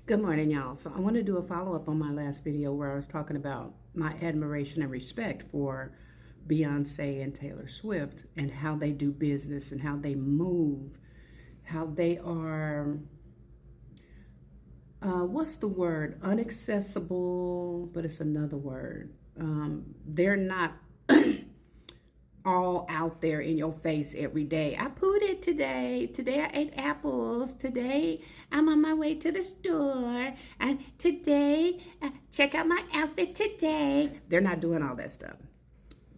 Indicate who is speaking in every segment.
Speaker 1: Good morning, y'all. So I want to do a follow-up on my last video where I was talking about my admiration and respect for Beyonce and Taylor Swift and how they do business and how they move, how they are, what's the word? Unaccessible, but it's another word. They're not all out there in your face every day. I put it today. Today I ate apples. Today I'm on my way to the store. And today, check out my outfit today. They're not doing all that stuff.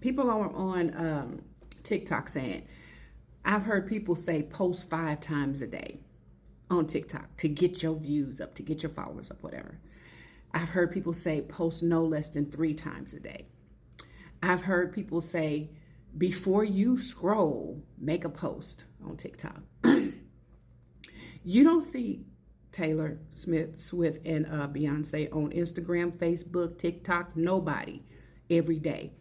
Speaker 1: People are on TikTok saying, I've heard people say post 5 times a day on TikTok to get your views up, to get your followers up, whatever. I've heard people say post no less than 3 times a day. I've heard people say, before you scroll, make a post on TikTok. You don't see Taylor Swift and Beyonce on Instagram, Facebook, TikTok, nobody every day.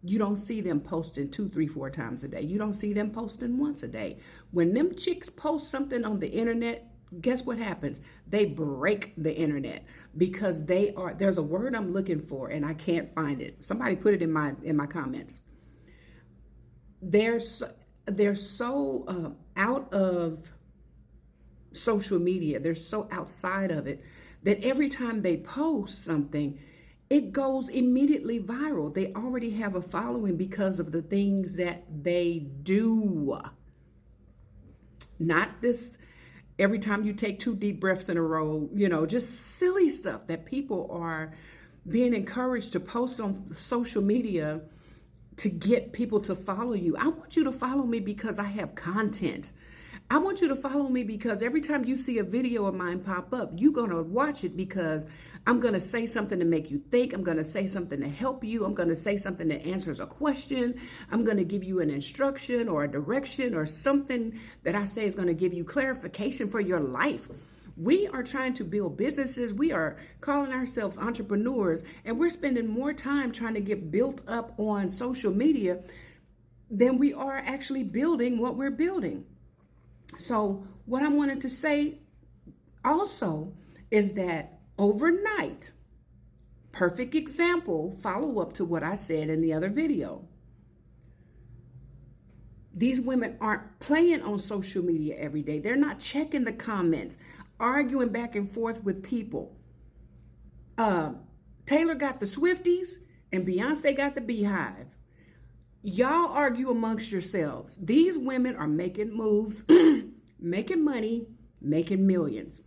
Speaker 1: You don't see them posting 2, 3, 4 times a day. You don't see them posting once a day. When them chicks post something on the internet, guess what happens? They break the internet because there's a word I'm looking for and I can't find it. Somebody put it in my comments. They're so out of social media. They're so outside of it that every time they post something, it goes immediately viral. They already have a following because of the things that they do. Not this every time you take 2 deep breaths in a row, just silly stuff that people are being encouraged to post on social media to get people to follow you. I want you to follow me because I have content. I want you to follow me because every time you see a video of mine pop up, you're going to watch it because I'm going to say something to make you think. I'm going to say something to help you. I'm going to say something that answers a question. I'm going to give you an instruction or a direction or something that I say is going to give you clarification for your life. We are trying to build businesses. We are calling ourselves entrepreneurs, and we're spending more time trying to get built up on social media than we are actually building what we're building. So what I wanted to say also is that overnight, perfect example, follow up to what I said in the other video. These women aren't playing on social media every day. They're not checking the comments, arguing back and forth with people. Taylor got the Swifties and Beyonce got the Beehive. Y'all argue amongst yourselves. These women are making moves, making money, making millions.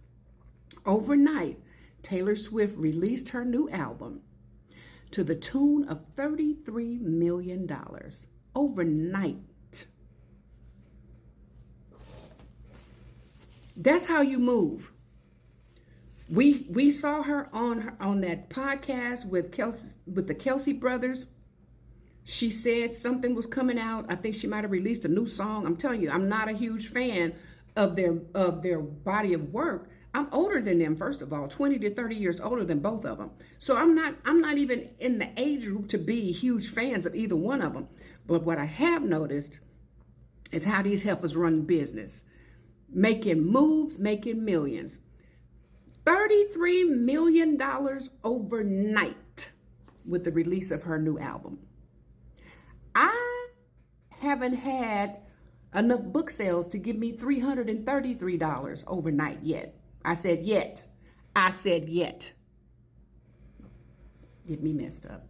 Speaker 1: Overnight, Taylor Swift released her new album to the tune of $33 million. Overnight. That's how you move. We saw her on that podcast with the Kelsey brothers. She said something was coming out. I think she might have released a new song. I'm telling you, I'm not a huge fan of their body of work. I'm older than them, first of all, 20 to 30 years older than both of them. So I'm not even in the age group to be huge fans of either one of them. But what I have noticed is how these heifers run business. Making moves, making millions. $33 million overnight with the release of her new album. I haven't had enough book sales to give me $333 overnight yet. I said yet. I said yet. Get me messed up.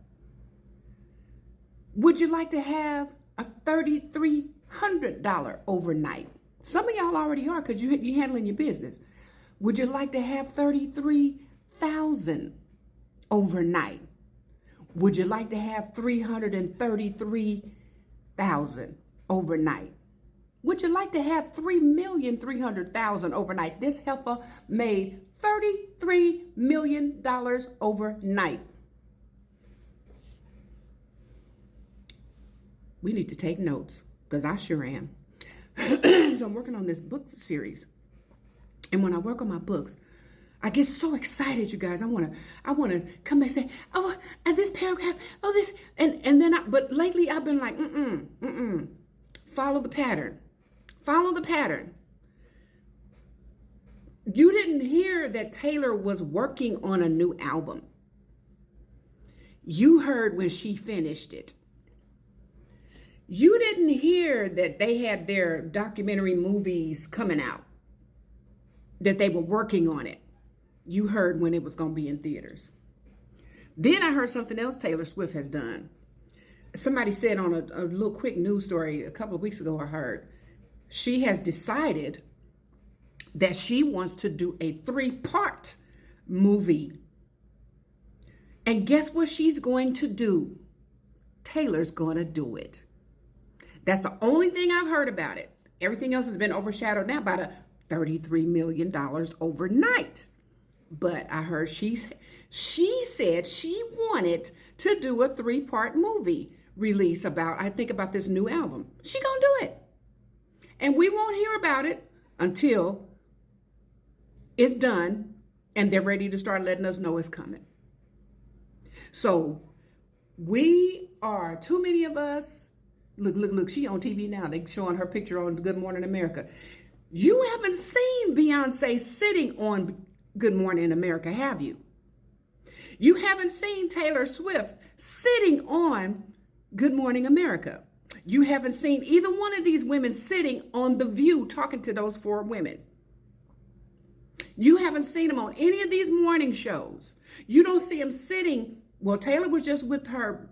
Speaker 1: Would you like to have a $3,300 overnight? Some of y'all already are because you're handling your business. Would you like to have $33,000 overnight? Would you like to have $333,000 overnight? Would you like to have $3,300,000 overnight? This heifer made $33 million overnight. We need to take notes because I sure am. So I'm working on this book series. And when I work on my books, I get so excited, you guys. I want to come back and say, oh, and this paragraph, oh, this, and then but lately I've been like, follow the pattern. Follow the pattern. You didn't hear that Taylor was working on a new album. You heard when she finished it. You didn't hear that they had their documentary movies coming out, that they were working on it. You heard when it was going to be in theaters. Then I heard something else Taylor Swift has done. Somebody said on a little quick news story a couple of weeks ago, I heard, she has decided that she wants to do a 3-part movie. And guess what she's going to do? Taylor's going to do it. That's the only thing I've heard about it. Everything else has been overshadowed now by the $33 million overnight. But I heard she said she wanted to do a 3-part movie release about this new album. She gonna do it. And we won't hear about it until it's done and they're ready to start letting us know it's coming. So we are, too many of us, look, she on TV now. They showing her picture on Good Morning America. You haven't seen Beyonce sitting on Good Morning America, have you? You haven't seen Taylor Swift sitting on Good Morning America. You haven't seen either one of these women sitting on The View talking to those 4 women. You haven't seen them on any of these morning shows. You don't see them sitting. Well, Taylor was just with her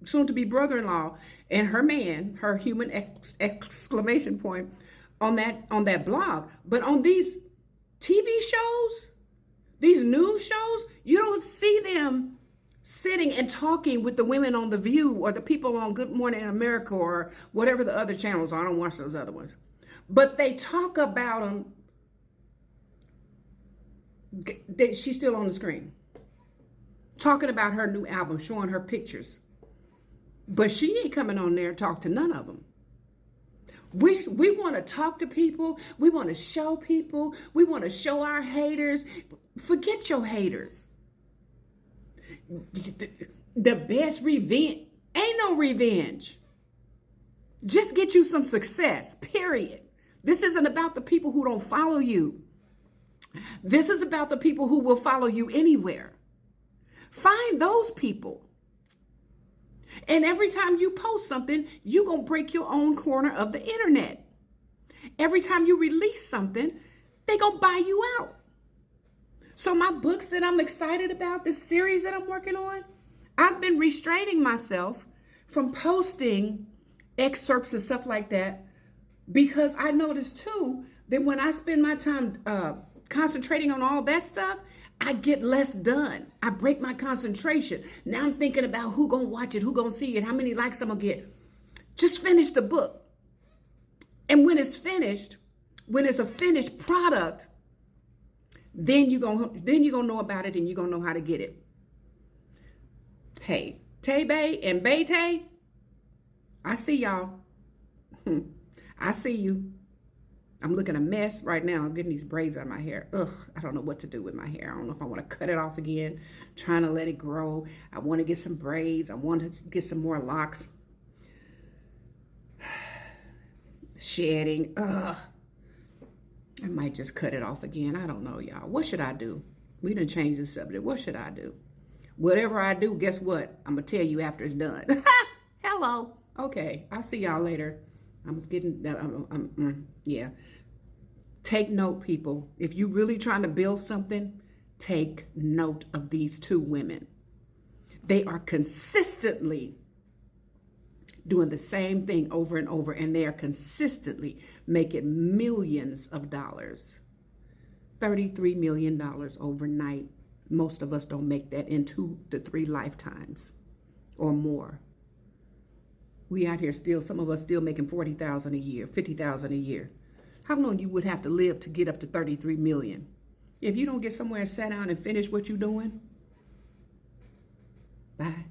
Speaker 1: soon-to-be brother-in-law and her man, her human exclamation point, on that blog. But on these TV shows, these news shows, you don't see them sitting and talking with the women on The View or the people on Good Morning America or whatever the other channels are. I don't watch those other ones. But they talk about them. She's still on the screen. Talking about her new album, showing her pictures. But she ain't coming on there to talk to none of them. We want to talk to people. We want to show people. We want to show our haters. Forget your haters. The best revenge ain't no revenge. Just get you some success, period. This isn't about the people who don't follow you. This is about the people who will follow you anywhere. Find those people. And every time you post something, you're going to break your own corner of the internet. Every time you release something, they're going to buy you out. So my books that I'm excited about, this series that I'm working on, I've been restraining myself from posting excerpts and stuff like that because I noticed too that when I spend my time concentrating on all that stuff, I get less done. I break my concentration. Now I'm thinking about who gonna watch it, who gonna see it, how many likes I'm gonna get. Just finish the book. And when it's finished, when it's a finished product, then you're gonna know about it and you're gonna know how to get it. Hey, Tay and BeyTay, I see y'all. I see you. I'm looking a mess right now. I'm getting these braids out of my hair. Ugh, I don't know what to do with my hair. I don't know if I want to cut it off again, trying to let it grow. I want to get some braids. I want to get some more locks. Shedding. Ugh. I might just cut it off again. I don't know, y'all. What should I do? We done changed the subject. What should I do? Whatever I do, guess what? I'm going to tell you after it's done. Hello. Okay. I'll see y'all later. I'm getting, yeah. Take note, people. If you're really trying to build something, take note of these 2 women. They are consistently doing the same thing over and over, and they are consistently making millions of dollars. $33 million overnight. Most of us don't make that in 2 to 3 lifetimes or more. We out here still, some of us still making $40,000 a year, $50,000 a year. How long you would have to live to get up to 33 million? If you don't get somewhere and sit down and finish what you're doing, bye.